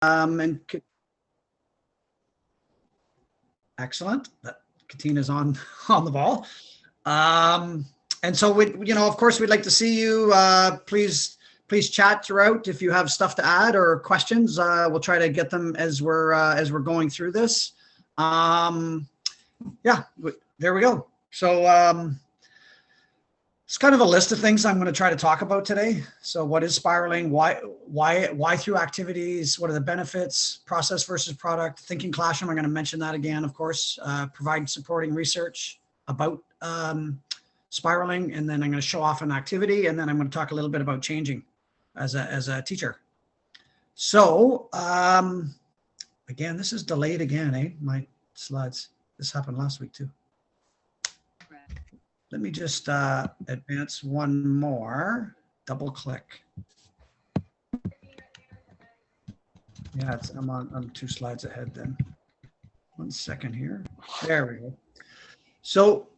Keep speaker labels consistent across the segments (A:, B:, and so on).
A: And excellent. Katina's on the ball. And so we, of course, we'd like to see you. Please chat throughout if you have stuff to add or questions. We'll try to get them as we're going through this. Yeah, there we go. So it's kind of a list of things I'm going to try to talk about today. So what is spiraling? Why through activities? What are the benefits? Process versus product. Thinking classroom. I'm going to mention that again, of course. Provide supporting research about spiraling, and then I'm going to show off an activity, and then I'm going to talk a little bit about changing as a teacher. So again, this is delayed again, eh? My slides. This happened last week too. Let me just advance one more, double click. Yeah, I'm 2 slides ahead then. 1 second here. There we go. So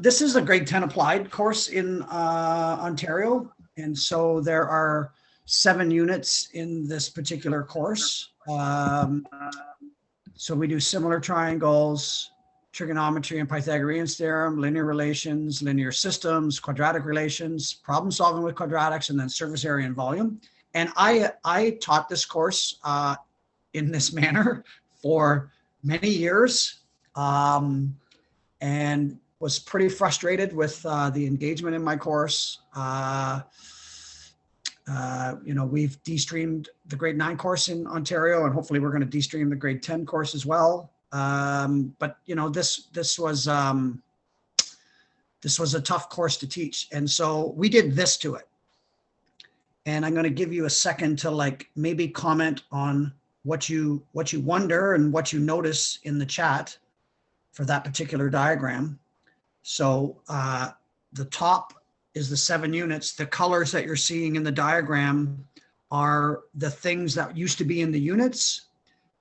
A: this is a grade 10 applied course in Ontario. And so there are 7 units in this particular course. So we do similar triangles, trigonometry and Pythagorean's theorem, linear relations, linear systems, quadratic relations, problem solving with quadratics, and then surface area and volume. And I taught this course in this manner for many years and was pretty frustrated with the engagement in my course. We've de-streamed the grade 9 course in Ontario, and hopefully we're going to de-stream the grade 10 course as well. But this was a tough course to teach, and so we did this to it. And I'm going to give you a second to maybe comment on what you wonder and what you notice in the chat for that particular diagram. So the top is the 7 units. The colors that you're seeing in the diagram are the things that used to be in the units.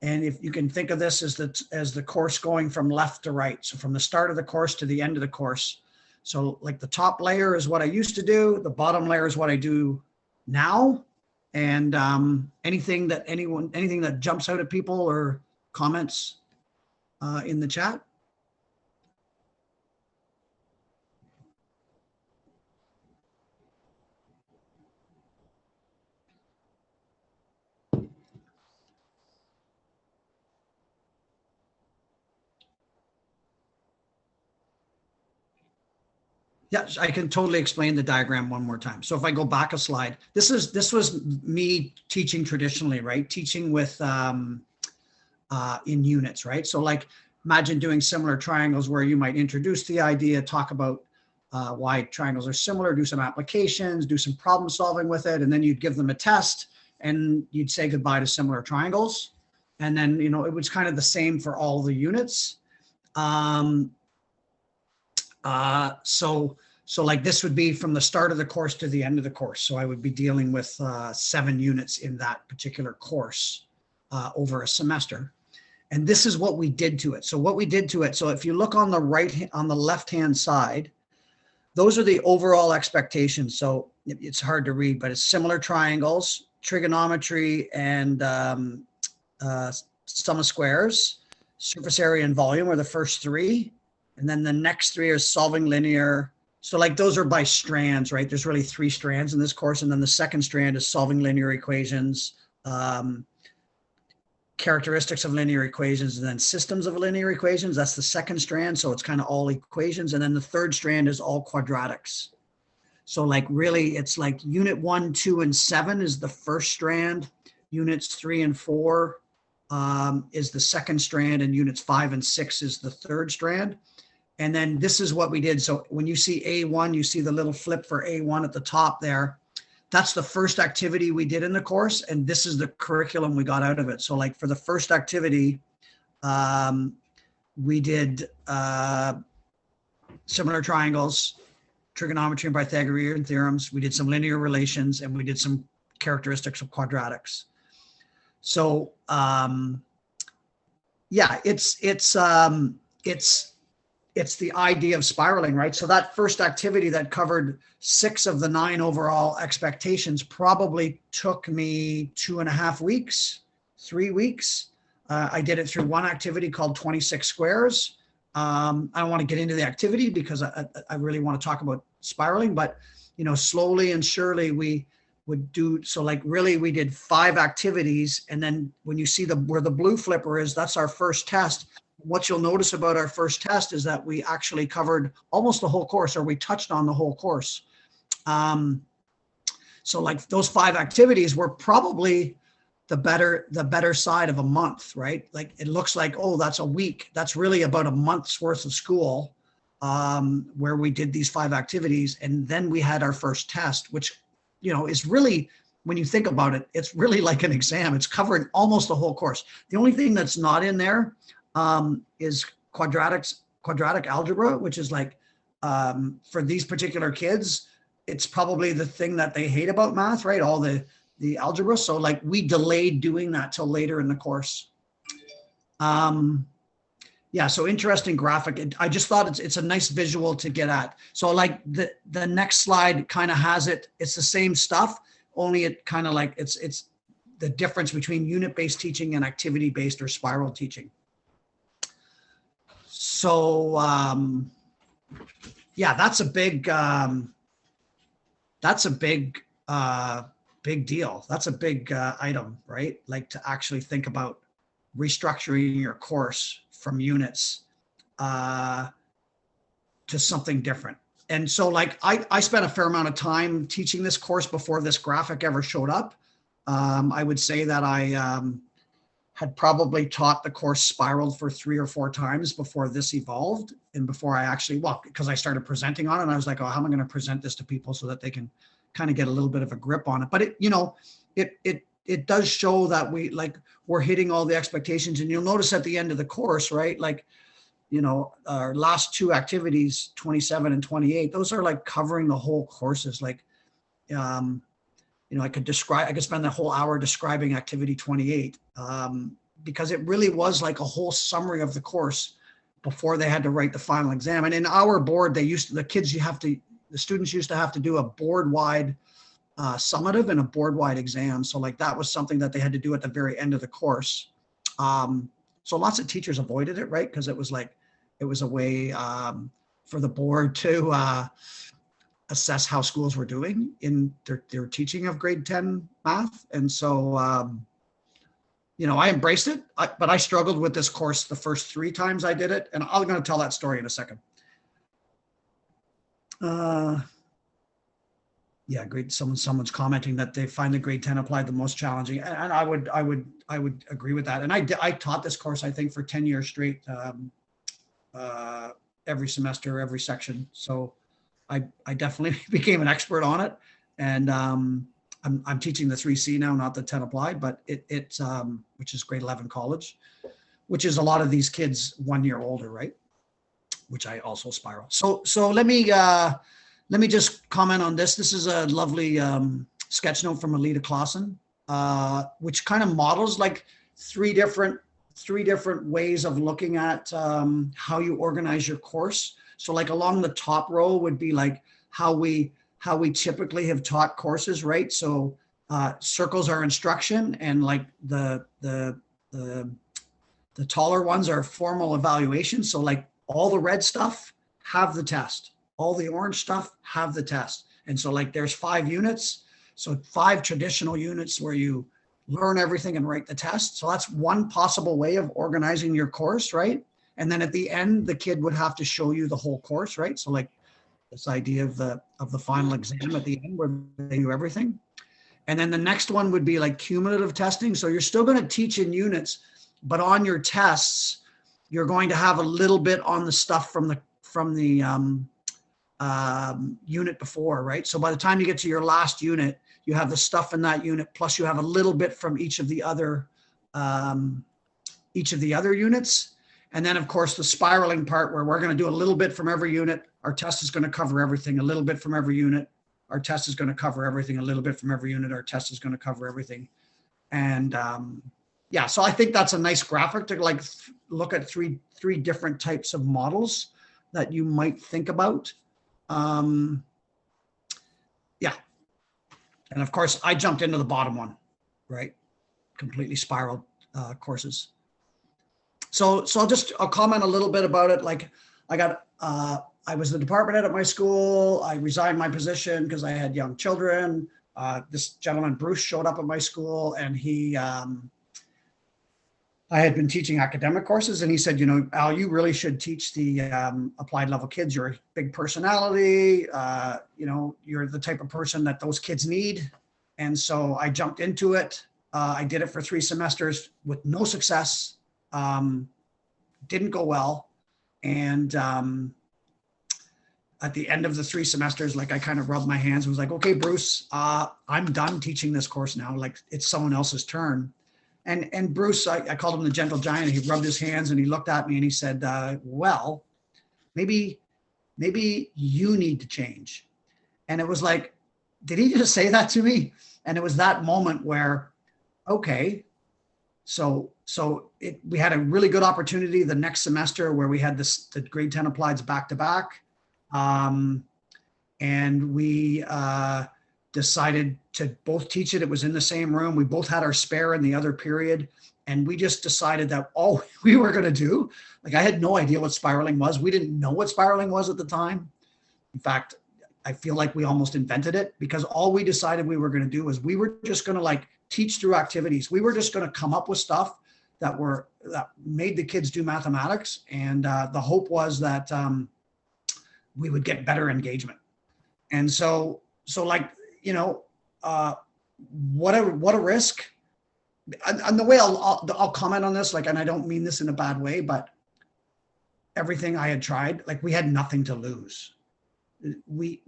A: And if you can think of this as the course going from left to right. So from the start of the course to the end of the course. So like the top layer is what I used to do. The bottom layer is what I do now. And anything that jumps out at people or comments in the chat. Yes, I can totally explain the diagram one more time. So if I go back a slide, this was me teaching traditionally, right? Teaching with in units, right? So imagine doing similar triangles where you might introduce the idea, talk about why triangles are similar, do some applications, do some problem solving with it, and then you'd give them a test and you'd say goodbye to similar triangles. And then, it was kind of the same for all the units. So this would be from the start of the course to the end of the course. So I would be dealing with 7 units in that particular course over a semester. And this is what we did to it. So what we did to it, so if you look on the left-hand side, those are the overall expectations. So it's hard to read, but it's similar triangles, trigonometry, and sum of squares, surface area and volume are the first 3. And then the next 3 are solving linear. So those are by strands, right? There's really 3 strands in this course. And then the second strand is solving linear equations, characteristics of linear equations, and then systems of linear equations. That's the second strand. So it's kind of all equations. And then the third strand is all quadratics. So really it's unit 1, 2, and 7 is the first strand. Units 3 and 4 is the second strand, and units 5 and 6 is the third strand. And then this is what we did. So when you see A1, you see the little flip for A1 at the top there. That's the first activity we did in the course. And this is the curriculum we got out of it. So for the first activity, we did similar triangles, trigonometry and Pythagorean theorems. We did some linear relations, and we did some characteristics of quadratics. So yeah, it's the idea of spiraling, right? So that first activity that covered 6 of the 9 overall expectations probably took me 2.5 weeks. 3 weeks. I did it through one activity called 26 squares. I don't want to get into the activity because I really want to talk about spiraling, but slowly and surely we would do. So like really we did 5 activities. And then when you see where the blue flipper is, that's our first test. What you'll notice about our first test is that we actually covered almost the whole course, or we touched on the whole course. So like those 5 activities were probably the better side of a month, right? Like it looks like, oh, that's a week. That's really about a month's worth of school, where we did these 5 activities. And then we had our first test, which, is really, when you think about it, it's really like an exam. It's covering almost the whole course. The only thing that's not in there is quadratic algebra, which is like, for these particular kids, it's probably the thing that they hate about math, right? All the algebra. So like we delayed doing that till later in the course. Yeah, so interesting graphic. I just thought it's a nice visual to get at. So like the next slide kind of has it. It's the same stuff, only it kind of like it's the difference between unit-based teaching and activity-based or spiral teaching. So yeah, that's a big big deal. That's a big item, right? Like to actually think about restructuring your course from units to something different. And so like I spent a fair amount of time teaching this course before this graphic ever showed up. I would say that I had probably taught the course spiraled for 3 or 4 times before this evolved, and before I actually, because I started presenting on it, and I was like, oh, how am I going to present this to people so that they can kind of get a little bit of a grip on it? But it does show that we're hitting all the expectations. And you'll notice at the end of the course, right? Like, our last 2 activities, 27 and 28, those are like covering the whole courses. Like, I could spend the whole hour describing activity 28, because it really was like a whole summary of the course before they had to write the final exam. And in our board, the students used to have to do a board-wide summative and a board-wide exam. So like that was something that they had to do at the very end of the course. So lots of teachers avoided it, right? Because it was a way for the board to assess how schools were doing in their teaching of grade 10 math. And so, I embraced it, but I struggled with this course the first 3 times I did it. And I'm going to tell that story in a second. Yeah, great. Someone's commenting that they find the grade 10 applied the most challenging, and I would agree with that. And I taught this course, I think, for 10 years straight, every semester, every section. So I definitely became an expert on it. And I'm teaching the 3C now, not the 10 applied, but it's which is grade 11 college, which is a lot of these kids 1 year older, right? Which I also spiral. So let me just comment on this. This is a lovely sketch note from Alita Clausen, which kind of models like three different ways of looking at how you organize your course. So like along the top row would be like how we typically have taught courses, right? So circles are instruction, and like the taller ones are formal evaluation. So like all the red stuff have the test. All the orange stuff have the test. And so like there's 5 units. So 5 traditional units where you learn everything and write the test. So that's one possible way of organizing your course, right? And then at the end, the kid would have to show you the whole course, right? So like this idea of the final exam at the end where they do everything. And then the next one would be like cumulative testing. So you're still going to teach in units, but on your tests, you're going to have a little bit on the stuff from the unit before, right? So by the time you get to your last unit, you have the stuff in that unit, plus you have a little bit from each of the other units. And then of course the spiraling part, where we're going to do a little bit from every unit. Our test is going to cover everything. A little bit from every unit. Our test is going to cover everything. A little bit from every unit. Our test is going to cover everything. And yeah, so I think that's a nice graphic to like look at three different types of models that you might think about. Yeah. And of course I jumped into the bottom one, right? Completely spiraled courses. So I'll comment a little bit about it. Like I was the department head at my school. I resigned my position because I had young children. This gentleman, Bruce, showed up at my school, and I had been teaching academic courses, and he said, you know, Al, you really should teach the applied level kids. You're a big personality. You know, you're the type of person that those kids need. And so I jumped into it. I did it for 3 semesters with no success. Didn't go well. And at the end of the 3 semesters, like I kind of rubbed my hands and was like, okay, Bruce, I'm done teaching this course now. Like it's someone else's turn. And Bruce, I called him the gentle giant. He rubbed his hands and he looked at me and he said, well, maybe you need to change. And it was like, did he just say that to me? And it was that moment where, okay, so we had a really good opportunity the next semester where we had the grade 10 applieds back to back. And we decided to both teach it. It was in the same room. We both had our spare in the other period. And we just decided that all we were going to do, like I had no idea what spiraling was. We didn't know what spiraling was at the time. In fact, I feel like we almost invented it because all we decided we were going to do was we were just going to like teach through activities. We were just going to come up with stuff that made the kids do mathematics. And the hope was that we would get better engagement. And so like, you know, what a risk. And the way I'll comment on this, like, and I don't mean this in a bad way, but everything I had tried, like we had nothing to lose. We,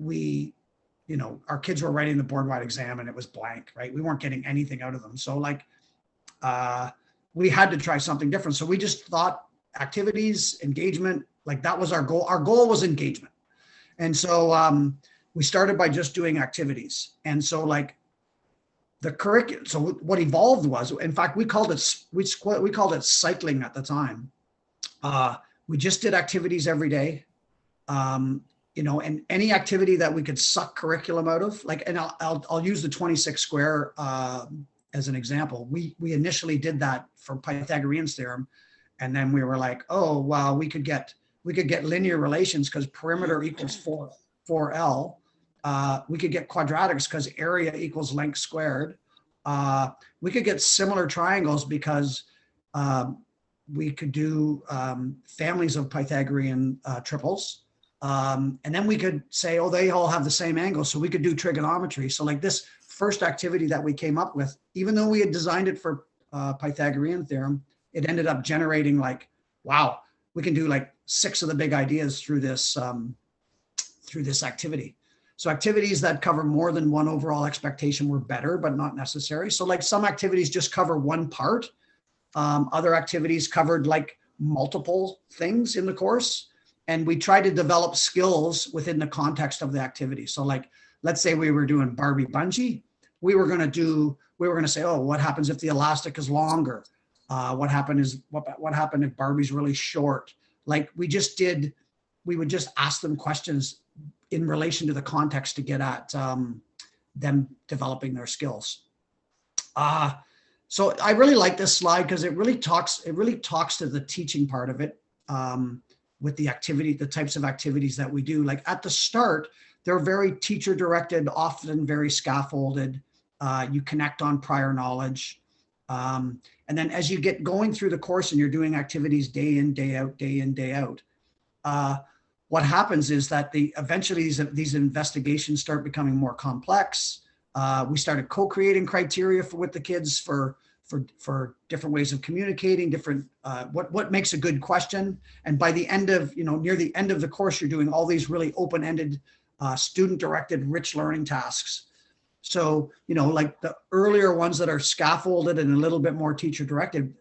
A: you know, our kids were writing the board-wide exam and it was blank, right? We weren't getting anything out of them. So like, we had to try something different. So we just thought activities, engagement, like that was our goal. Our goal was engagement. And so we started by just doing activities. And so like the curriculum, so what evolved was, in fact, we called it cycling at the time. We just did activities every day. You know, and any activity that we could suck curriculum out of, like, and I'll use the 26 square as an example. We initially did that for Pythagorean's theorem, and then we were like, oh wow, we could get linear relations because perimeter equals 4L. We could get quadratics because area equals length squared. We could get similar triangles because we could do families of Pythagorean triples. And then we could say, oh, they all have the same angle. So we could do trigonometry. So like this first activity that we came up with, even though we had designed it for Pythagorean theorem, it ended up generating like, wow, we can do like 6 of the big ideas through this activity. So activities that cover more than one overall expectation were better, but not necessary. So like some activities just cover one part. Other activities covered like multiple things in the course. And we tried to develop skills within the context of the activity. So like, let's say we were doing Barbie bungee. We were going to say, oh, what happens if the elastic is longer? What happened if Barbie's really short? Like we would just ask them questions in relation to the context to get at them developing their skills. So I really like this slide because it really talks to the teaching part of it. With the activity, the types of activities that we do. Like at the start, they're very teacher directed, often very scaffolded. You connect on prior knowledge. And then as you get going through the course and you're doing activities day in, day out, what happens is that eventually these investigations start becoming more complex. We started co-creating criteria with the kids for different ways of communicating, different what makes a good question. And by the end of, near the end of the course, you're doing all these really open-ended, student-directed, rich learning tasks. So, like the earlier ones that are scaffolded and a little bit more teacher-directed,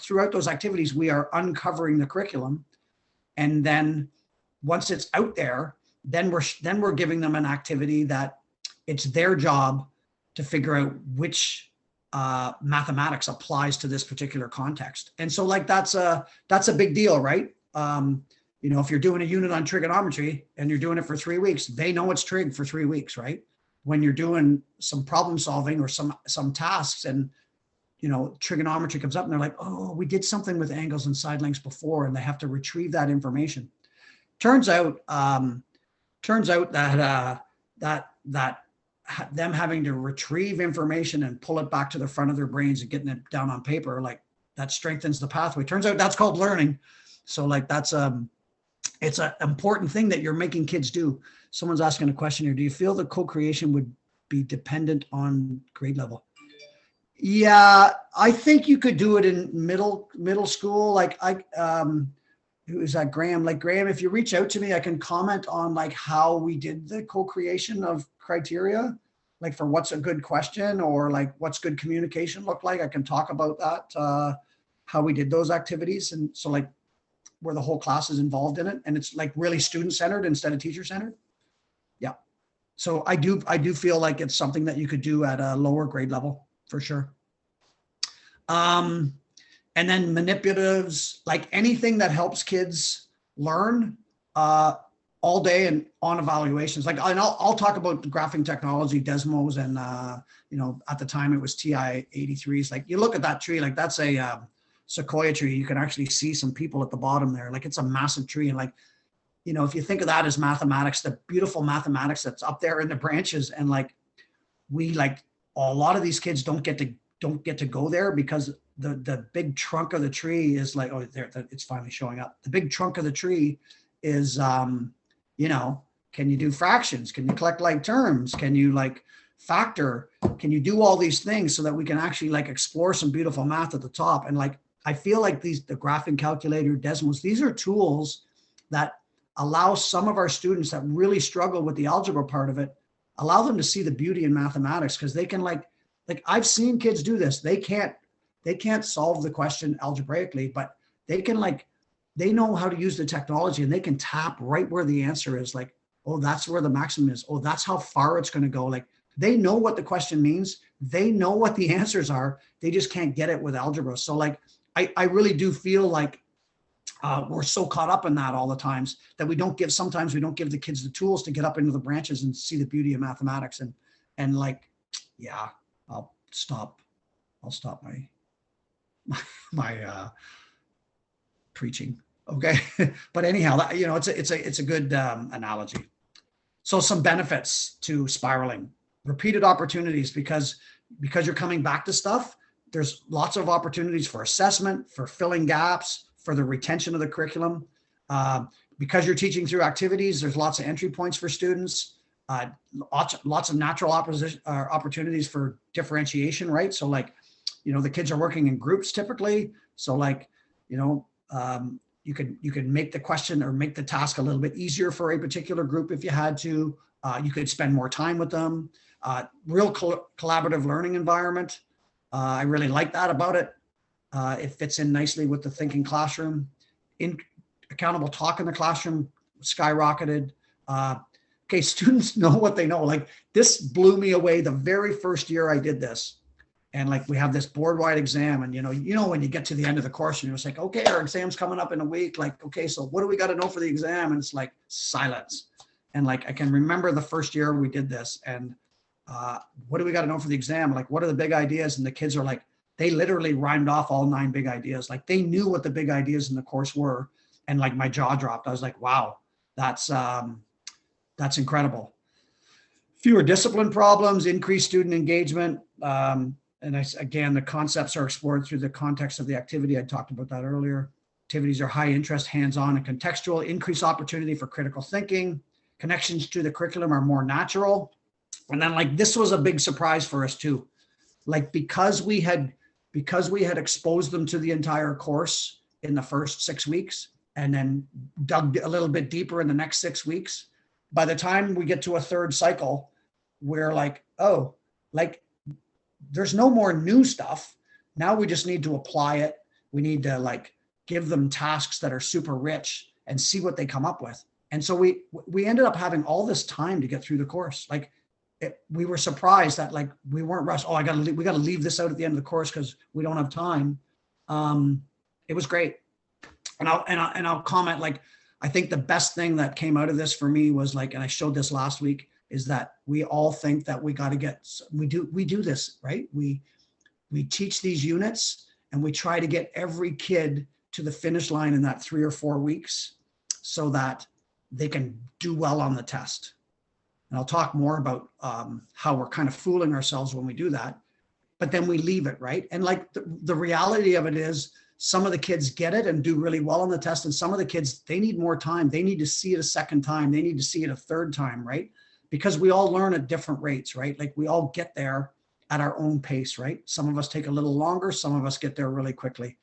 A: throughout those activities, we are uncovering the curriculum. And then once it's out there, then we're giving them an activity that it's their job to figure out which mathematics applies to this particular context. And so like that's a big deal, right? If you're doing a unit on trigonometry and you're doing it for 3 weeks, they know it's trig for 3 weeks, right? When you're doing some problem solving or some tasks and trigonometry comes up and they're like, oh, we did something with angles and side lengths before, and they have to retrieve that information. Turns out that them having to retrieve information and pull it back to the front of their brains and getting it down on paper, like that strengthens the pathway. Turns out that's called learning. So like it's an important thing that you're making kids do. Someone's asking a question here. Do you feel that co-creation would be dependent on grade level? Yeah, I think you could do it in middle school. Like who is that, Graham? Like Graham, if you reach out to me, I can comment on like how we did the co-creation of criteria, like for what's a good question or like what's good communication look like. I can talk about that, how we did those activities. And so like where the whole class is involved in it and it's like really student-centered instead of teacher-centered. Yeah. So I do feel like it's something that you could do at a lower grade level for sure. And then manipulatives, like anything that helps kids learn all day and on evaluations. Like, and I'll talk about the graphing technology, Desmos, and at the time it was TI-83s. Like you look at that tree, like that's a sequoia tree. You can actually see some people at the bottom there. Like it's a massive tree. And like, if you think of that as mathematics, the beautiful mathematics that's up there in the branches, and like a lot of these kids don't get to go there because the big trunk of the tree is like, oh, there, it's finally showing up. The big trunk of the tree is, can you do fractions? Can you collect like terms? Can you like factor? Can you do all these things so that we can actually like explore some beautiful math at the top? And like, I feel like the graphing calculator, Desmos, these are tools that allow some of our students that really struggle with the algebra part of it, allow them to see the beauty in mathematics, because they can like I've seen kids do this. They can't solve the question algebraically, but they know how to use the technology and they can tap right where the answer is. Like, oh, that's where the maximum is. Oh, that's how far it's going to go. Like they know what the question means. They know what the answers are. They just can't get it with algebra. So like, I really do feel like we're so caught up in that all the times that sometimes we don't give the kids the tools to get up into the branches and see the beauty of mathematics. And like, yeah, I'll stop my preaching. Okay. But anyhow, it's a good analogy. So some benefits to spiraling: repeated opportunities, because you're coming back to stuff. There's lots of opportunities for assessment, for filling gaps, for the retention of the curriculum. Because you're teaching through activities, there's lots of entry points for students. Lots of natural opportunities for differentiation, right? So like, the kids are working in groups typically. So like, you could make the question or make the task a little bit easier for a particular group if you had to. You could spend more time with them. Real collaborative learning environment. I really like that about it. It fits in nicely with the thinking classroom. Accountable talk in the classroom skyrocketed. Okay, students know what they know. Like this blew me away the very first year I did this. And like we have this board-wide exam, and when you get to the end of the course and you're just like, okay, our exam's coming up in a week. Like, okay, so what do we got to know for the exam? And it's like silence. And like I can remember the first year we did this, and what do we got to know for the exam? Like, what are the big ideas? And the kids are like, they literally rhymed off all 9 big ideas. Like they knew what the big ideas in the course were. And like my jaw dropped. I was like, wow, that's incredible. Fewer discipline problems, increased student engagement. Again, the concepts are explored through the context of the activity. I talked about that earlier. Activities are high interest, hands-on, and contextual. Increased opportunity for critical thinking. Connections to the curriculum are more natural. And then like, this was a big surprise for us too. Like, because we had exposed them to the entire course in the first 6 weeks and then dug a little bit deeper in the next 6 weeks, by the time we get to a third cycle, we're like, oh, like there's no more new stuff. Now we just need to apply it. We need to like give them tasks that are super rich and see what they come up with. And so we ended up having all this time to get through the course. Like we were surprised that like we weren't rushed. Oh, we got to leave this out at the end of the course because we don't have time. It was great. And I'll comment, like, I think the best thing that came out of this for me was like, and I showed this last week, is that we all think that we got to we do this, right? We we teach these units and we try to get every kid to the finish line in that 3 or 4 weeks so that they can do well on the test. And I'll talk more about how we're kind of fooling ourselves when we do that, but then we leave it, right? And like the reality of it is some of the kids get it and do really well on the test. And some of the kids, they need more time. They need to see it a second time. They need to see it a third time, right? Because we all learn at different rates, right? Like we all get there at our own pace, right? Some of us take a little longer. Some of us get there really quickly.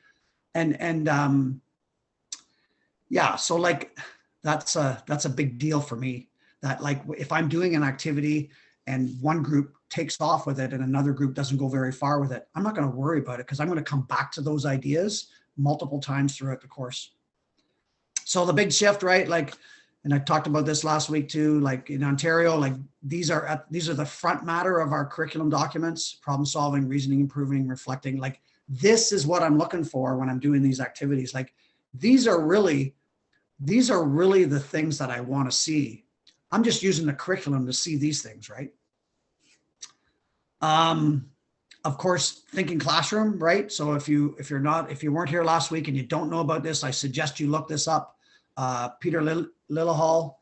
A: Yeah, so like that's a big deal for me, that like if I'm doing an activity and one group takes off with it and another group doesn't go very far with it, I'm not going to worry about it because I'm going to come back to those ideas multiple times throughout the course. So the big shift, right? Like, and I talked about this last week too, like in Ontario, like these are the front matter of our curriculum documents: problem solving, reasoning, improving, reflecting. Like this is what I'm looking for when I'm doing these activities. Like these are really the things that I want to see. I'm just using the curriculum to see these things, right? Of course, thinking classroom, right? So if you weren't here last week and you don't know about this, I suggest you look this up. Peter Lillehall.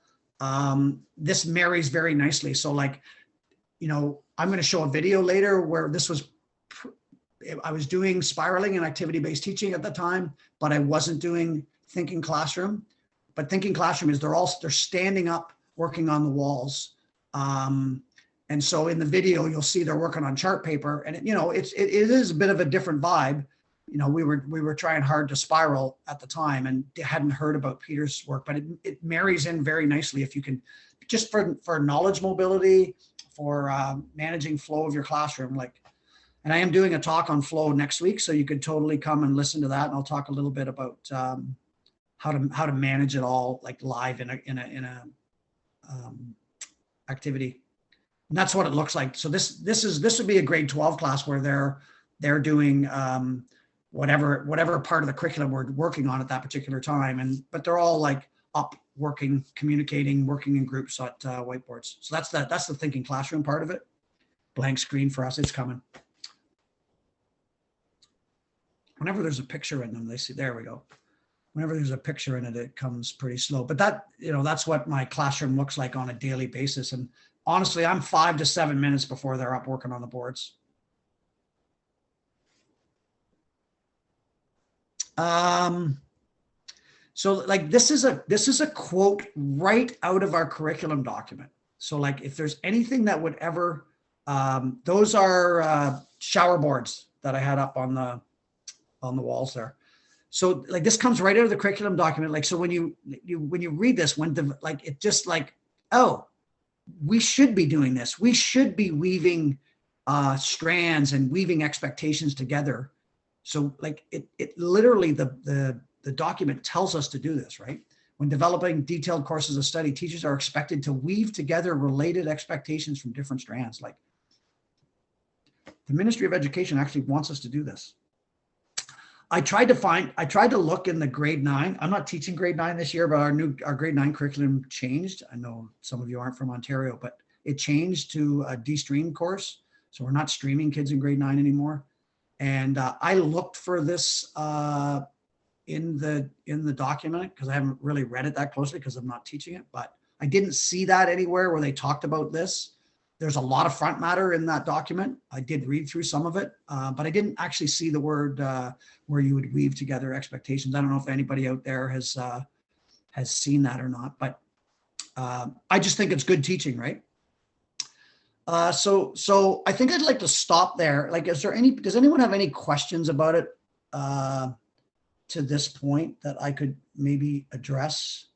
A: This marries very nicely. So like, I'm going to show a video later where I was doing spiraling and activity-based teaching at the time, but I wasn't doing thinking classroom. But thinking classroom is they're standing up working on the walls. And so in the video, you'll see they're working on chart paper, and it is a bit of a different vibe. We were trying hard to spiral at the time and hadn't heard about Peter's work, but it marries in very nicely if you can, just for knowledge mobility, for managing flow of your classroom. And I am doing a talk on flow next week, so you could totally come and listen to that. And I'll talk a little bit about how to manage it all like live in a activity. And that's what it looks like. So this would be a grade 12 class where they're doing whatever part of the curriculum we're working on at that particular time. But they're all like up working, communicating, working in groups at whiteboards. So that's the thinking classroom part of it. Blank screen for us, it's coming. Whenever there's a picture in them, they see, there we go. Whenever there's a picture in it, it comes pretty slow. But that's what my classroom looks like on a daily basis. And honestly, I'm 5 to 7 minutes before they're up working on the boards. So like this is a quote right out of our curriculum document. So like if there's anything that would ever, those are shower boards that I had up on the walls there. So like this comes right out of the curriculum document. Like, so when you read this, it just like, oh, we should be doing this. We should be weaving strands and weaving expectations together. So like it literally, the document tells us to do this, right? When developing detailed courses of study, teachers are expected to weave together related expectations from different strands. Like the Ministry of Education actually wants us to do this. I tried to look in the grade 9. I'm not teaching grade 9 this year, but our grade 9 curriculum changed. I know some of you aren't from Ontario, but it changed to a de-stream course. So we're not streaming kids in grade 9 anymore. And I looked for this in the document because I haven't really read it that closely because I'm not teaching it, but I didn't see that anywhere where they talked about this. There's a lot of front matter in that document. I did read through some of it, but I didn't actually see the word where you would weave together expectations. I don't know if anybody out there has seen that or not, but I just think it's good teaching, right? So I think I'd like to stop there. Like, does anyone have any questions about it to this point that I could maybe address?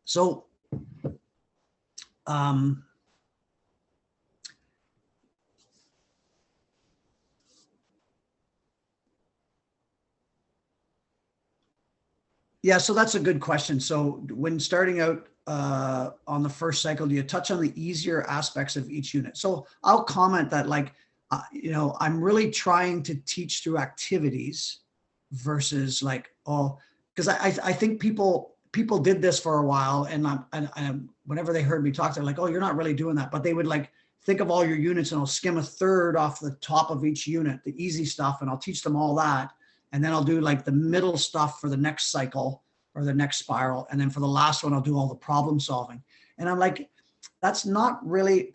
A: So, yeah, so that's a good question. So when starting out on the first cycle, do you touch on the easier aspects of each unit? So I'll comment that like, I'm really trying to teach through activities versus like, oh, because I think people did this for a while, and whenever they heard me talk, they're like, oh, you're not really doing that. But they would like think of all your units, and I'll skim a third off the top of each unit, the easy stuff, and I'll teach them all that. And then I'll do like the middle stuff for the next cycle or the next spiral. And then for the last one, I'll do all the problem solving. And I'm like, that was not really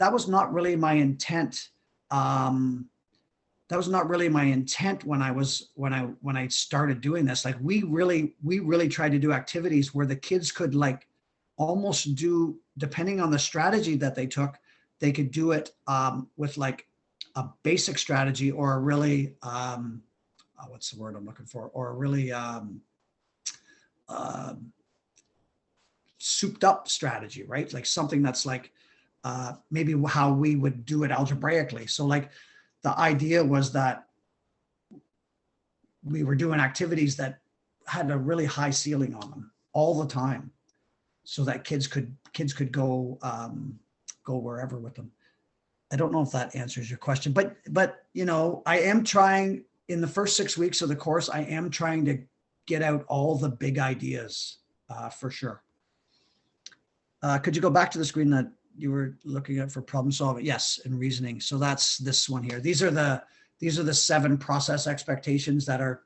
A: my intent. That was not really my intent when I started doing this. Like we really tried to do activities where the kids could like almost do, depending on the strategy that they took, they could do it with like a basic strategy or a really, what's the word I'm looking for? Or a really souped up strategy, right? Like something that's like maybe how we would do it algebraically. So like the idea was that we were doing activities that had a really high ceiling on them all the time, so that kids could go go wherever with them. I don't know if that answers your question, but you know, I am trying in the first 6 weeks of the course, I am trying to get out all the big ideas for sure. Could you go back to the screen that you were looking at for problem solving? Yes, and reasoning. So that's this one here. These are the 7 process expectations that are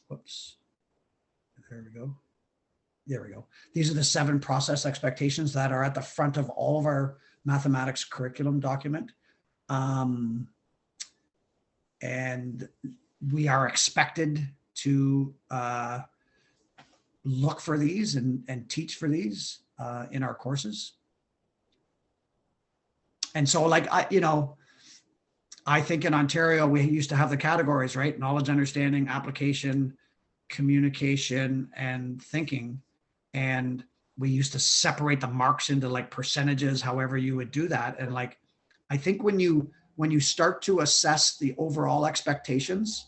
A: whoops. There we go. There we go. These are the 7 process expectations that are at the front of all of our mathematics curriculum document. And we are expected to look for these and teach for these in our courses. And so like, I think in Ontario, we used to have the categories, right? Knowledge, understanding, application, communication, and thinking. And we used to separate the marks into like percentages, however you would do that. And like, I think when you start to assess the overall expectations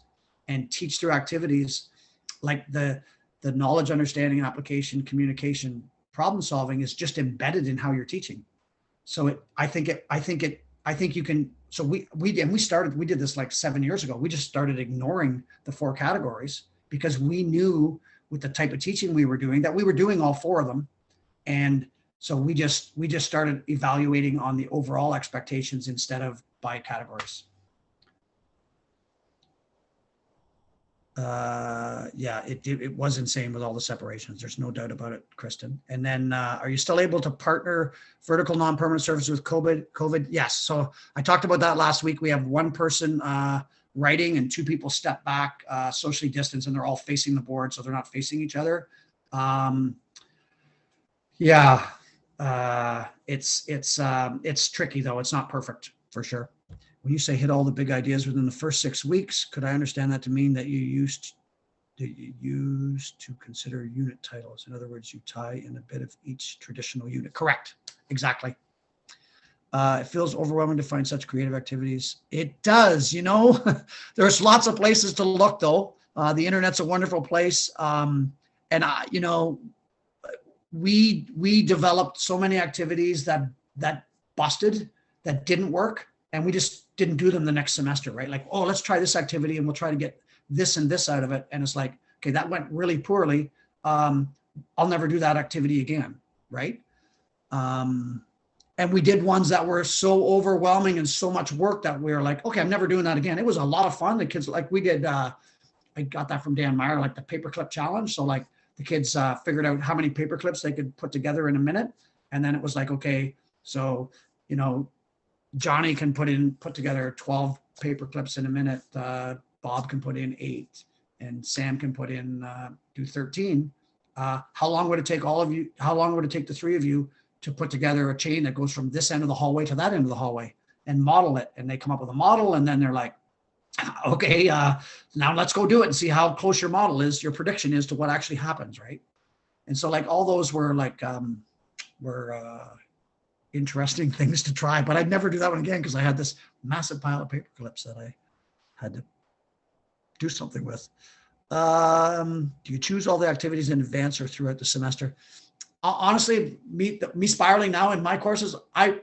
A: and teach through activities, like the knowledge, understanding, application, communication, problem solving is just embedded in how you're teaching. So I think you can, so we did this like 7 years ago. We just started ignoring the 4 categories because we knew with the type of teaching we were doing that we were doing all 4 of them. And so we just started evaluating on the overall expectations instead of by categories. Yeah, it was insane with all the separations. There's no doubt about it, Kristen. And then, are you still able to partner vertical non-permanent services with COVID? Yes. So I talked about that last week. We have 1 person writing and 2 people step back, socially distanced, and they're all facing the board, so they're not facing each other. Yeah, it's tricky though. It's not perfect for sure. When you say hit all the big ideas within the first 6 weeks, could I understand that to mean that you used to consider unit titles? In other words, you tie in a bit of each traditional unit. Correct. Exactly. It feels overwhelming to find such creative activities. It does, there's lots of places to look though. The internet's a wonderful place. And we developed so many activities that busted, that didn't work. And we just didn't do them the next semester, right? Like, oh, let's try this activity and we'll try to get this and this out of it. And it's like, okay, that went really poorly. I'll never do that activity again, right? And we did ones that were so overwhelming and so much work that we were like, okay, I'm never doing that again. It was a lot of fun. The kids, like we did, I got that from Dan Meyer, like the paperclip challenge. So like the kids figured out how many paper clips they could put together in a minute. And then it was like, okay, so, Johnny can put together 12 paper clips in a minute. Bob can put in 8 and Sam can put in, do 13. How long would it take how long would it take the 3 of you to put together a chain that goes from this end of the hallway to that end of the hallway and model it? And they come up with a model and then they're like, okay, now let's go do it and see how close your model is, your prediction is to what actually happens, right? And so like all those were like, interesting things to try, but I'd never do that one again because I had this massive pile of paper clips that I had to do something with. Do you choose all the activities in advance or throughout the semester? Honestly, me spiraling now in my courses, I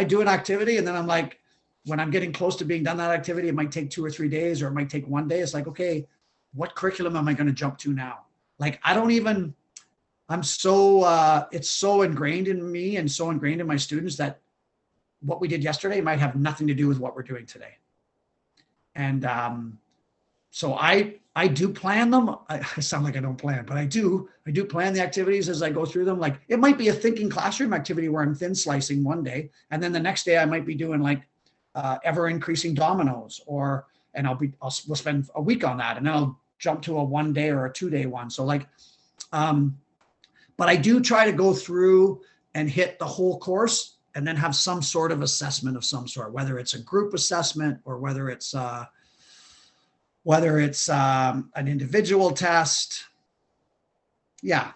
A: do an activity and then I'm like, when I'm getting close to being done that activity, it might take 2 or 3 days or it might take 1 day. It's like, okay, what curriculum am I going to jump to now? Like, I don't even, I'm so, it's so ingrained in me and so ingrained in my students that what we did yesterday might have nothing to do with what we're doing today. And so I do plan them. I sound like I don't plan, but I do plan the activities as I go through them. Like, it might be a thinking classroom activity where I'm thin slicing one day, and then the next day I might be doing like ever increasing dominoes, and we'll spend a week on that, and then I'll jump to a 1 day or a 2 day one. So like, but I do try to go through and hit the whole course, and then have some sort of assessment of some sort, whether it's a group assessment or whether it's an individual test. Yeah.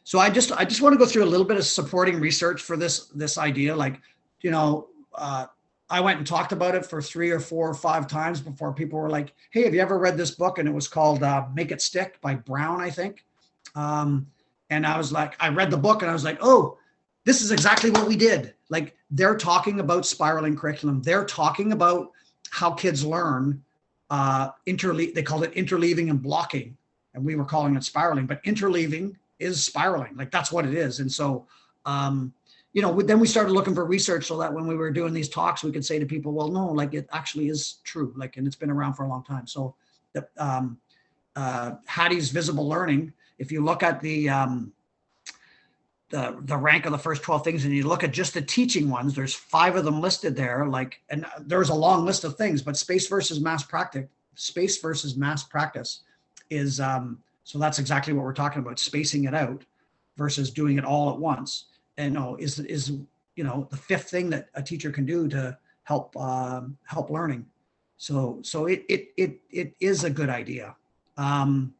A: So I just want to go through a little bit of supporting research for this idea. Like, you know, I went and talked about it for 3 or 4 or 5 times before people were like, hey, have you ever read this book? And it was called Make It Stick by Brown, I think. And I was like, I read the book and I was like, oh, this is exactly what we did. Like, they're talking about spiraling curriculum. They're talking about how kids learn. They called it interleaving and blocking, and we were calling it spiraling, but interleaving is spiraling. Like, that's what it is. And so, you know, then we started looking for research so that when we were doing these talks, we could say to people, well, no, like, it actually is true. Like, and it's been around for a long time. So Hattie's visible learning, if you look at the rank of the first 12 things, and you look at just the teaching ones, there's 5 of them listed there. Like, and there's a long list of things, but space versus mass practice is, so that's exactly what we're talking about, spacing it out versus doing it all at once. And is, you know, the 5th thing that a teacher can do to help learning. So it is a good idea. You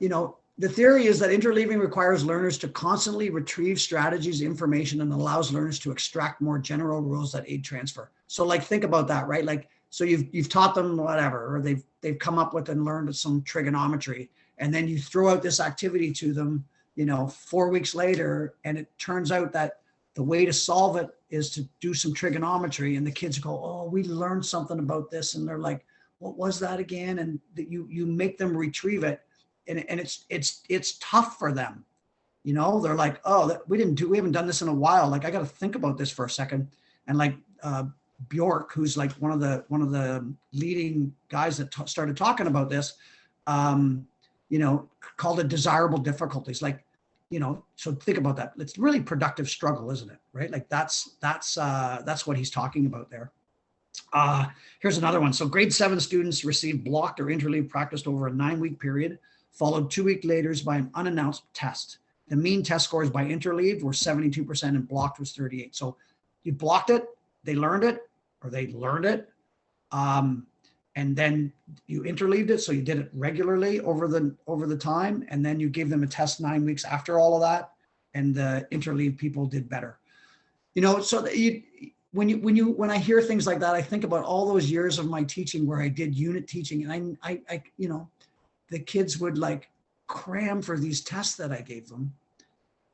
A: know, the theory is that interleaving requires learners to constantly retrieve strategies, information, and allows learners to extract more general rules that aid transfer. So like, think about that, right? Like, so you've taught them whatever, or they've come up with and learned some trigonometry, and then you throw out this activity to them, you know, 4 weeks later, and it turns out that the way to solve it is to do some trigonometry, and the kids go, oh, we learned something about this, and they're like, what was that again? And that you make them retrieve it. And it's tough for them, you know. They're like, oh, we haven't done this in a while. Like, I got to think about this for a second. And like Bjork, who's like one of the leading guys that started talking about this, you know, called it desirable difficulties. Like, you know, so think about that. It's really productive struggle, isn't it? Right? Like, that's what he's talking about there. Here's another one. So grade 7 students received blocked or interleave practiced over a 9-week period, followed 2 weeks later by an unannounced test. The mean test scores by interleaved were 72% and blocked was 38. So you blocked it, they learned it, and then you interleaved it. So you did it regularly over the time, and then you gave them a test 9 weeks after all of that, and the interleaved people did better. You know, so when I hear things like that, I think about all those years of my teaching where I did unit teaching, and I you know, the kids would like cram for these tests that I gave them,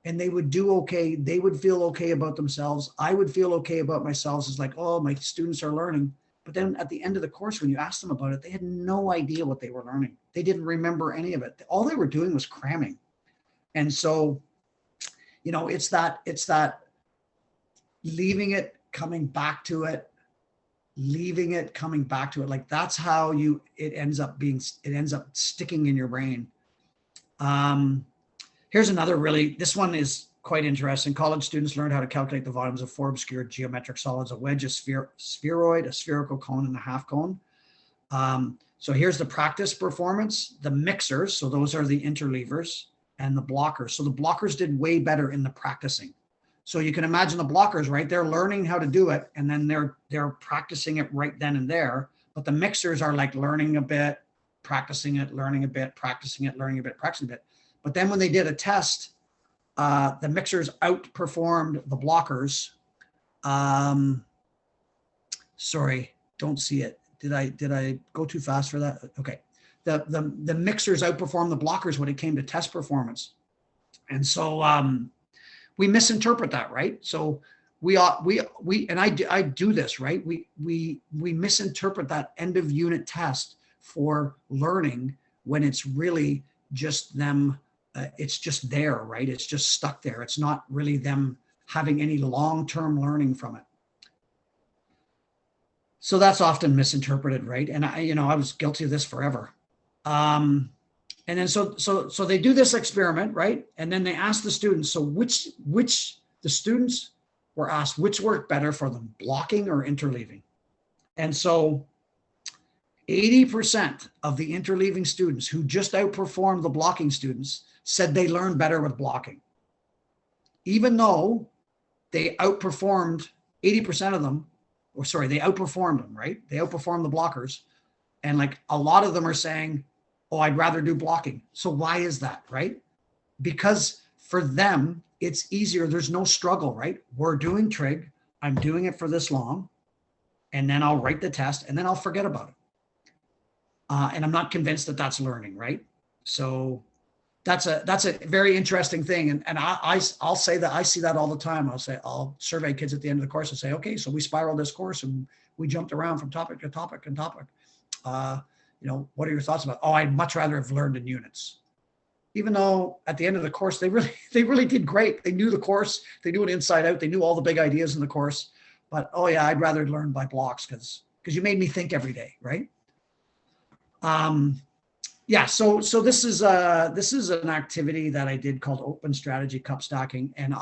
A: and they would do okay. They would feel okay about themselves. I would feel okay about myself. It's like, oh, my students are learning. But then at the end of the course, when you asked them about it, they had no idea what they were learning. They didn't remember any of it. All they were doing was cramming. And so, you know, it's that leaving it, coming back to it, leaving it, coming back to it. Like, that's how it ends up sticking in your brain. Here's another this one is quite interesting. College students learned how to calculate the volumes of 4 obscure geometric solids: a wedge, a spheroid, a spherical cone, and a half cone. So here's the practice performance. The mixers, so those are the interleavers, and the blockers. So the blockers did way better in the practicing. So you can imagine the blockers, right? They're learning how to do it, and then they're practicing it right then and there. But the mixers are like learning a bit, practicing it, learning a bit, practicing it, learning a bit, practicing a bit. But then when they did a test, the mixers outperformed the blockers. Sorry, don't see it. Did I go too fast for that? Okay. The mixers outperformed the blockers when it came to test performance. And so we misinterpret that, right? So I do this, right? We misinterpret that end of unit test for learning when it's really just them, it's just there, right? It's just stuck there. It's not really them having any long-term learning from it. So that's often misinterpreted, right? And I was guilty of this forever. And then so they do this experiment, right? And then they ask the students, so which the students were asked which worked better for them, blocking or interleaving. And so 80% of the interleaving students who just outperformed the blocking students said they learned better with blocking. Even though they outperformed 80% of them, or sorry, they outperformed them, right? They outperformed the blockers. And like a lot of them are saying, oh, I'd rather do blocking. So why is that, right? Because for them, it's easier. There's no struggle, right? We're doing trig. I'm doing it for this long. And then I'll write the test and then I'll forget about it. And I'm not convinced that that's learning, right? So that's a very interesting thing. And I'll say that I see that all the time. I'll survey kids at the end of the course and say, okay, so we spiraled this course and we jumped around from topic to topic and topic. What are your thoughts about? Oh, I'd much rather have learned in units. Even though at the end of the course, they really did great. They knew the course, they knew it inside out. They knew all the big ideas in the course, but oh yeah, I'd rather learn by blocks because you made me think every day, right? Yeah, so this is an activity that I did called open strategy cup stacking, and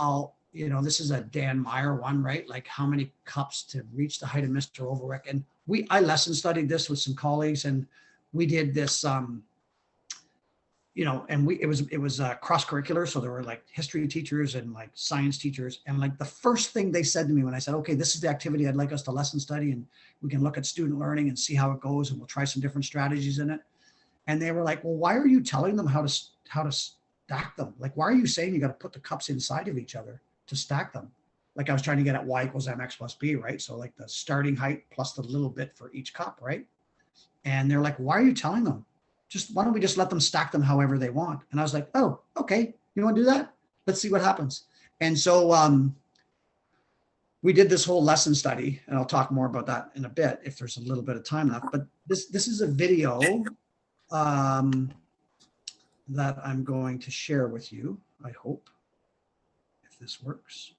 A: this is a Dan Meyer one, right? Like how many cups to reach the height of Mr. Overwick. And I lesson studied this with some colleagues, and we did this, and it was cross curricular. So there were like history teachers and like science teachers. And like the first thing they said to me when I said, okay, this is the activity I'd like us to lesson study, and we can look at student learning and see how it goes, and we'll try some different strategies in it. And they were like, well, why are you telling them how to stack them? Like, why are you saying you got to put the cups inside of each other to stack them? Like I was trying to get at y equals mx plus b, right? So like the starting height plus the little bit for each cup, right? And they're like, why are you telling them? Why don't we just let them stack them however they want? And I was like, oh, okay. You want to do that? Let's see what happens. And so we did this whole lesson study, and I'll talk more about that in a bit if there's a little bit of time left. But this is a video that I'm going to share with you, I hope, if this works.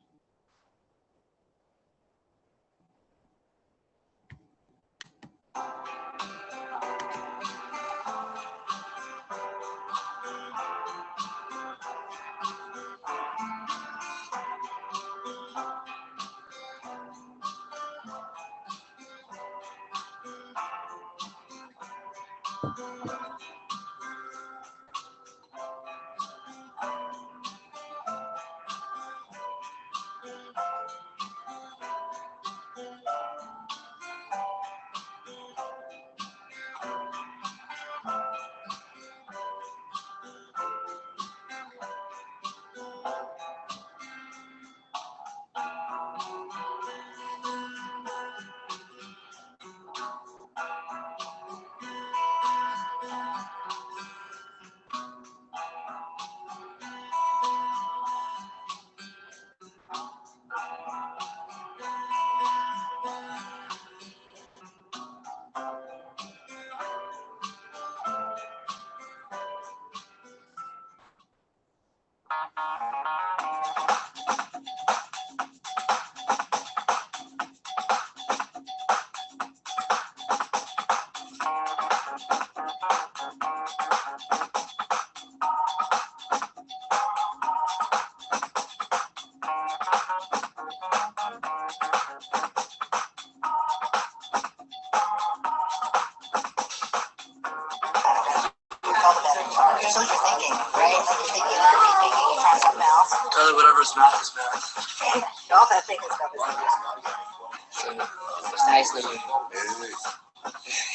B: So you're thinking, right? Like you're thinking, you try something else.
C: Tell whatever's math is math.
B: All that thinking stuff is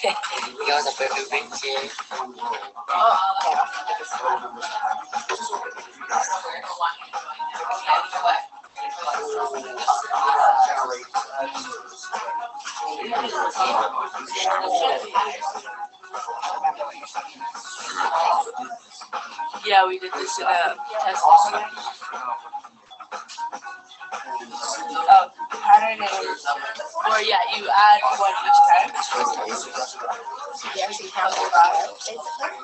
D: Sí, está diciendo. ¿Qué vas a perder, pinche?
E: Yeah, we did this test.
B: Oh,
E: pattern is, or yeah, you add one each time.
B: Everything counts for basically.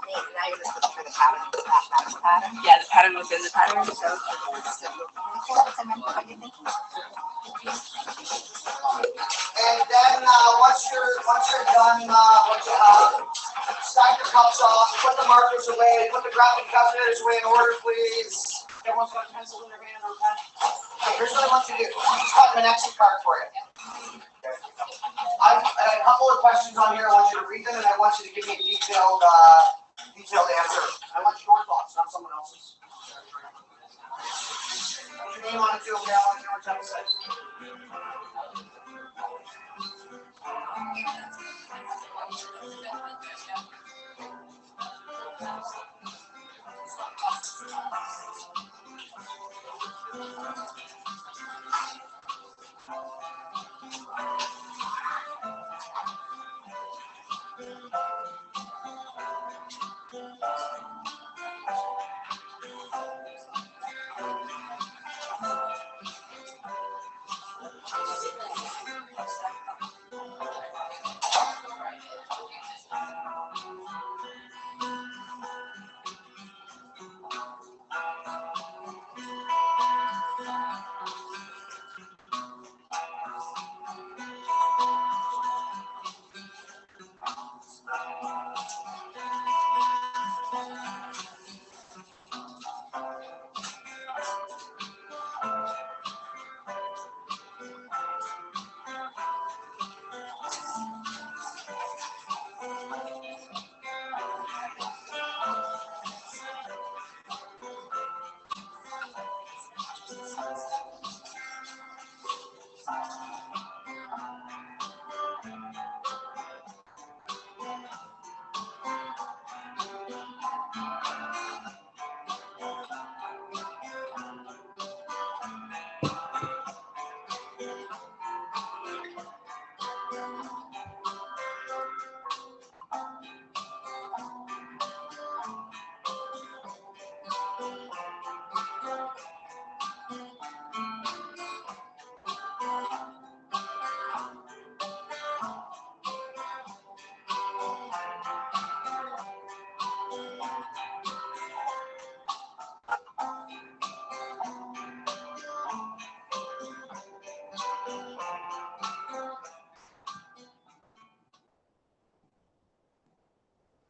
B: Now you're just looking for the pattern, the mathematical pattern.
E: Yeah, the pattern within the pattern. So
A: And then once you're done, once you stack your cups off, put the markers away, put the graphic calculators away in order, please. Everyone's got a pencil in their hand or pen. Okay, here's what I want you to do. I just got an exit card for you. I've a couple of questions on here. I want you to read them and I want you to give me a detailed answer. I want your thoughts, not someone else's. Put your name on it too, okay? I want to know what type of say.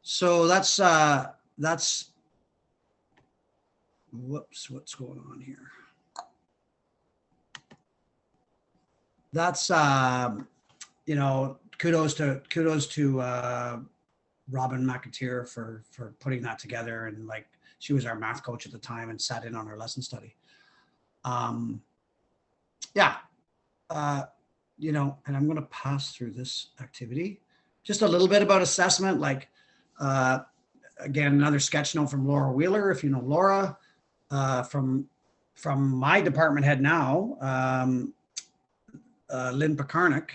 A: So that's whoops, what's going on here? That's you know, kudos to Robin McAteer for putting that together, and like she was our math coach at the time and sat in on our lesson study. Yeah, you know, and I'm going to pass through this activity. Just a little bit about assessment, like again, another sketch note from Laura Wheeler, if you know Laura, from my department head now, Lynn Pekarnik.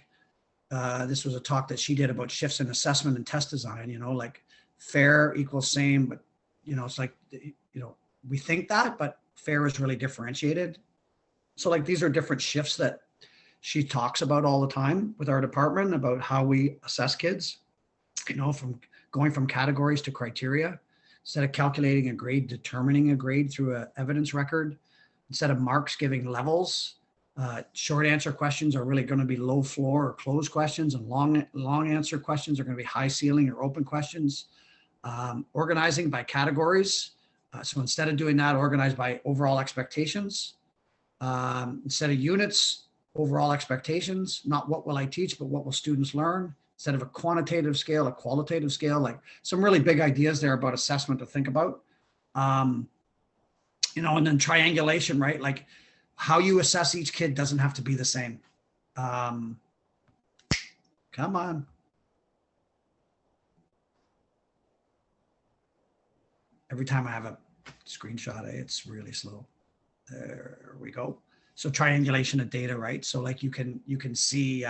A: This was a talk that she did about shifts in assessment and test design, you know, like fair equals same, but, you know, it's like, you know, we think that, but fair is really differentiated. So like, these are different shifts that she talks about all the time with our department about how we assess kids, you know, from going from categories to criteria. Instead of calculating a grade, determining a grade through an evidence record. Instead of marks, giving levels. Short answer questions are really going to be low floor or closed questions, and long answer questions are going to be high ceiling or open questions. Organizing by categories. So instead of doing that, organize by overall expectations. Instead of units, overall expectations, not what will I teach, but what will students learn. Instead of a quantitative scale, a qualitative scale, like some really big ideas there about assessment to think about. You know, and then triangulation, right? Like how you assess each kid doesn't have to be the same. Come on. Every time I have a screenshot, it's really slow. There we go. So triangulation of data, right? So like you can see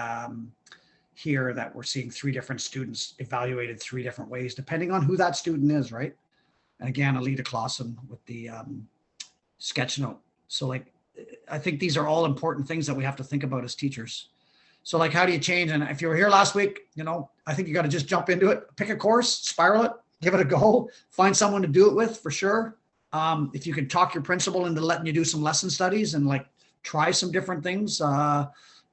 A: here that we're seeing 3 different students evaluated 3 different ways, depending on who that student is, right? And again, Alita Clausen with the sketch note. So like I think these are all important things that we have to think about as teachers. So like, how do you change? And if you were here last week, I think you got to just jump into it, pick a course, spiral it, give it a go, find someone to do it with for sure. If you could talk your principal into letting you do some lesson studies and like try some different things.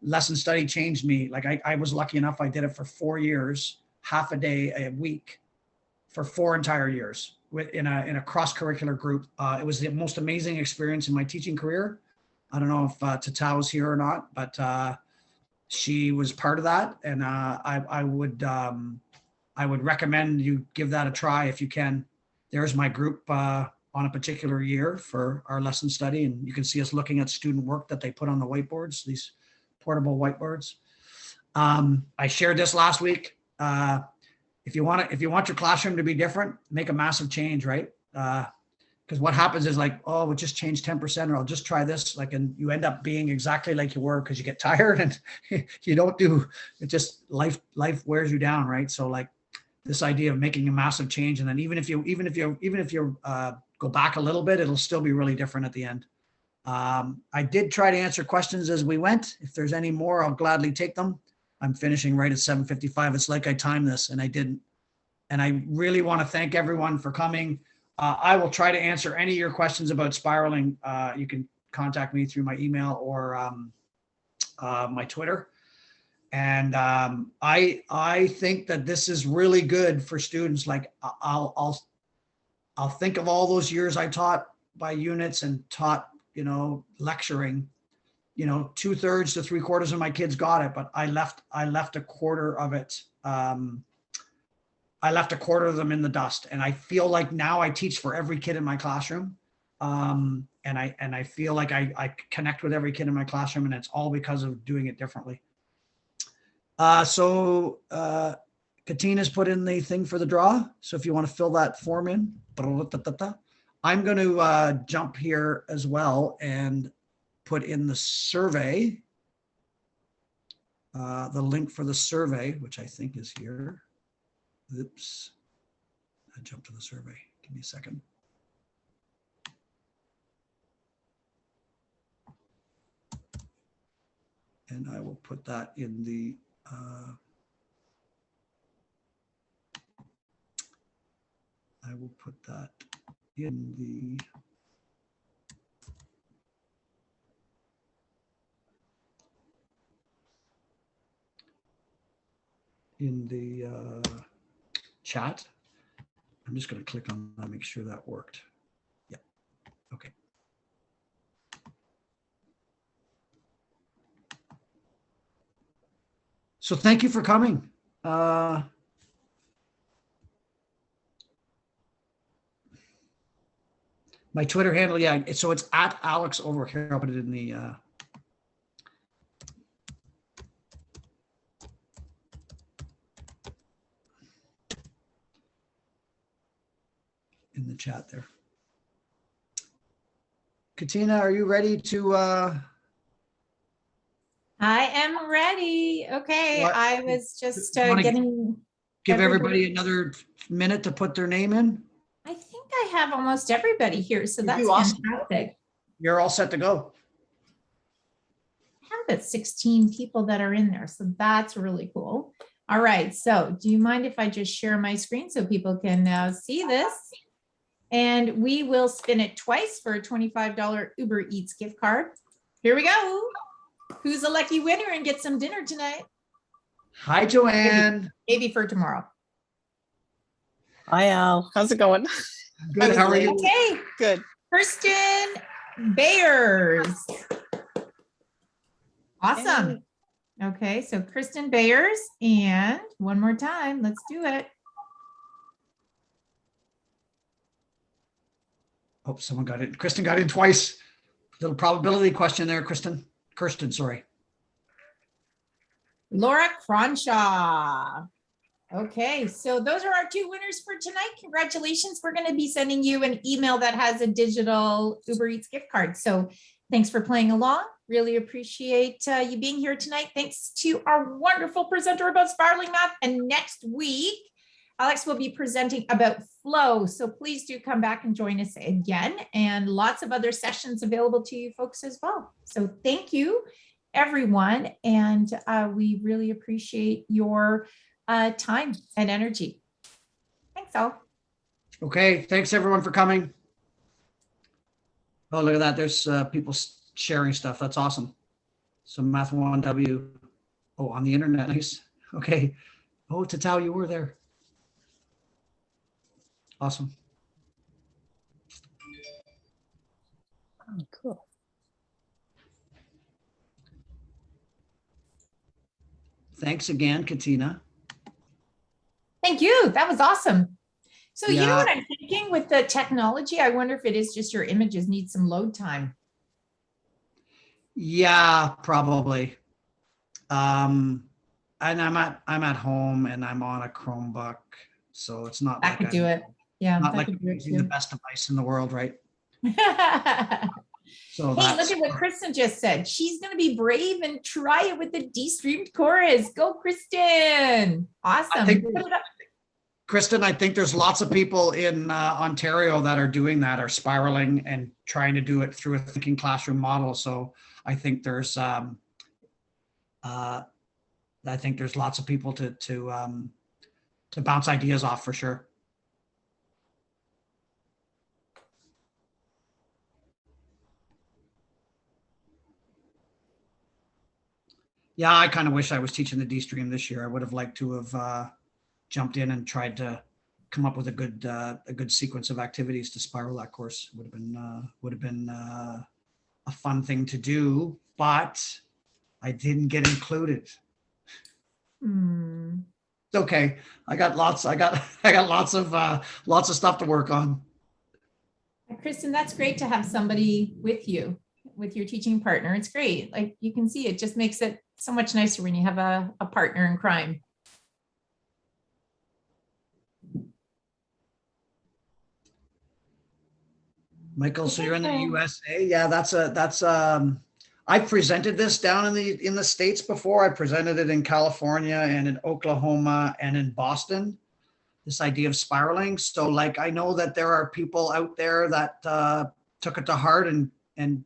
A: Lesson study changed me. Like I was lucky enough, I did it for 4 years, half a day a week for 4 entire years in a cross-curricular group. It was the most amazing experience in my teaching career. I don't know if Tata was here or not, but she was part of that. And I would recommend you give that a try if you can. There's my group on a particular year for our lesson study. And you can see us looking at student work that they put on the whiteboards, these portable whiteboards. I shared this last week. If you want your classroom to be different, make a massive change, right? Because what happens is like, oh, we'll just change 10%, or I'll just try this. Like, and you end up being exactly like you were because you get tired and you don't do it. Just life wears you down, right? So like this idea of making a massive change, and then even if you go back a little bit, it'll still be really different at the end. I did try to answer questions as we went. If there's any more, I'll gladly take them. I'm finishing right at 7:55. It's like I timed this and I didn't. And I really want to thank everyone for coming. I will try to answer any of your questions about spiraling. You can contact me through my email or my Twitter. And I think that this is really good for students. Like I'll think of all those years I taught by units and taught, lecturing. 2/3 to 3/4 of my kids got it, but I left a quarter of it. I left a quarter of them in the dust, and I feel like now I teach for every kid in my classroom. And I feel like I connect with every kid in my classroom, and it's all because of doing it differently. So Katina's put in the thing for the draw. So if you want to fill that form in, I'm going to jump here as well and put in the survey, the link for the survey, which I think is here. Oops, I jumped to the survey. Give me a second. And I will put that in the, in the chat. I'm just going to click on that, make sure that worked. Yeah. Okay. So thank you for coming. My Twitter handle, yeah. So it's at Alex over here. I'll put it in the chat there. Katina, are you ready to
F: I am ready. Okay,
A: What?
F: I was just
A: Wanna
F: getting.
A: give everybody another minute to put their name in?
F: I think I have almost everybody here, so
A: You
F: that's
A: do, awesome.
F: fantastic.
A: You're all set to go.
F: I have about 16 people that are in there, so that's really cool. All right, so do you mind if I just share my screen so people can see this? And we will spin it twice for a $25 Uber Eats gift card. Here we go. Who's a lucky winner and get some dinner tonight?
A: Hi, Joanne.
F: Maybe for tomorrow.
G: Hi, Al. How's it going?
A: Good. How are you?
F: Okay,
G: Good.
F: Kirsten Bayers. Awesome. Okay, so Kristen Bayers, and one more time, let's do it.
A: Oh, someone got it. Kristen got in twice. Little probability question there, Kirsten, sorry.
F: Laura Cronshaw. Okay, so those are our 2 winners for tonight. Congratulations. We're going to be sending you an email that has a digital Uber Eats gift card. So thanks for playing along. Really appreciate you being here tonight. Thanks to our wonderful presenter about spiraling math. And next week, Alex will be presenting about flow. So please do come back and join us again, and lots of other sessions available to you folks as well. So thank you, everyone. And we really appreciate your time and energy. Thanks all.
A: Okay, thanks everyone for coming. Oh, look at that. There's people sharing stuff. That's awesome. So Math 1W, oh, on the internet. Nice. Okay. Oh, Tatao, you were there. Awesome.
G: Oh, cool.
A: Thanks again, Katina.
F: Thank you. That was awesome. So you know
A: Yeah.
F: what I'm thinking with the technology? I wonder if it is just your images need some load time.
A: Yeah, probably. And I'm at home and I'm on a Chromebook, so it's not
F: That
A: like
F: could do it. Yeah,
A: not
F: that
A: like
F: could
A: I'm
F: do it
A: using the
F: too.
A: best device in the world, right?
F: Hey,
A: So
F: look
A: that's
F: at what Kristen just said. She's going to be brave and try it with the de-streamed chorus. Go, Kristen. Awesome.
A: think-
F: Put it up.
A: Kristen, I think there's lots of people in Ontario that are doing that, are spiraling and trying to do it through a thinking classroom model. So I think there's lots of people to bounce ideas off for sure. Yeah, I kind of wish I was teaching the D-Stream this year. I would have liked to have jumped in and tried to come up with a good sequence of activities to spiral that course. Would have been a fun thing to do, but I didn't get included.
F: Hmm.
A: It's okay. I got lots of stuff to work on.
F: Kristen, that's great to have somebody with you, with your teaching partner. It's great. Like you can see, it just makes it so much nicer when you have a partner in crime.
A: Michael, so you're in the
F: Okay.
A: USA? Yeah, that's I presented this down in the States before. I presented it in California and in Oklahoma and in Boston, this idea of spiraling. So like, I know that there are people out there that took it to heart and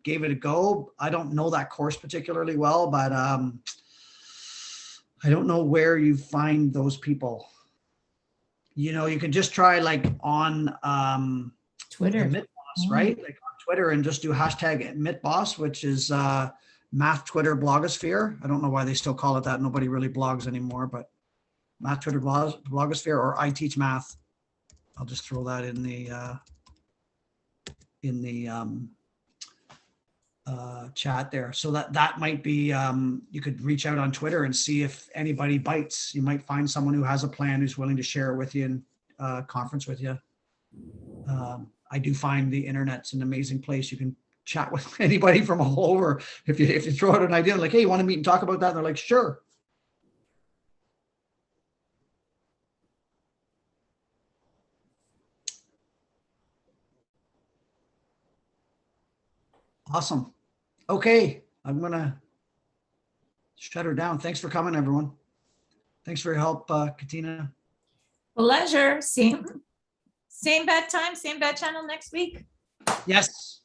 A: gave it a go. I don't know that course particularly well, but I don't know where you find those people. You know, you could just try like on
F: Twitter.
A: MitBoss, right? Like on Twitter, and just do hashtag MitBoss, which is Math Twitter blogosphere. I don't know why they still call it that. Nobody really blogs anymore, but Math Twitter blogosphere, or I Teach Math. I'll just throw that in the chat there. So that might be, you could reach out on Twitter and see if anybody bites. You might find someone who has a plan, who's willing to share it with you and conference with you. I do find the internet's an amazing place. You can chat with anybody from all over. If you throw out an idea like, hey, you want to meet and talk about that? And they're like, sure. Awesome. Okay, I'm gonna shut her down. Thanks for coming, everyone. Thanks for your help, Katina.
F: Pleasure. Same bad time, same bad channel next week.
A: Yes.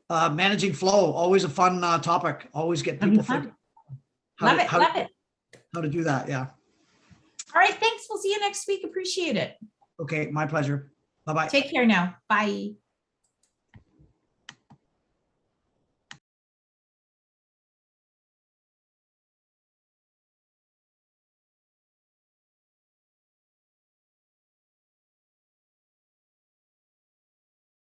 A: Managing flow, always a fun topic. Always get
F: That'd be
A: people
F: fun.
A: thinking
F: Love it. Love it.
A: how to do that. Yeah.
F: All right. Thanks. We'll see you next week. Appreciate it.
A: Okay, my pleasure. Bye-bye.
F: Take care now. Bye.